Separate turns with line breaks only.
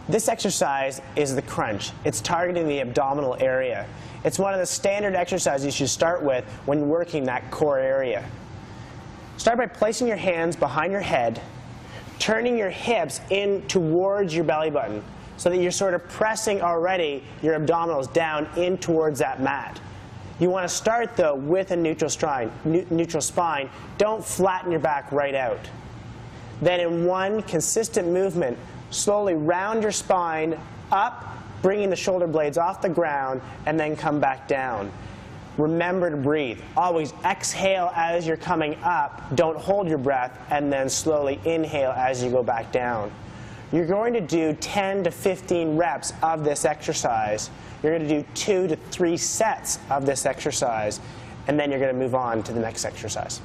This exercise is the crunch. It's targeting the abdominal area. It's one of the standard exercises you should start with when working that core area. Start by placing your hands behind your head, turning your hips in towards your belly button so that you're sort of pressing already your abdominals down in towards that mat. You want to start, though, with a neutral spine. Don't flatten your back right out. Then in one consistent movement, slowly round your spine up, bringing the shoulder blades off the ground, and then come back down. Remember to breathe. Always exhale as you're coming up. Don't hold your breath, and then slowly inhale as you go back down. You're going to do 10 to 15 reps of this exercise. You're going to do 2 to 3 sets of this exercise, and then you're going to move on to the next exercise.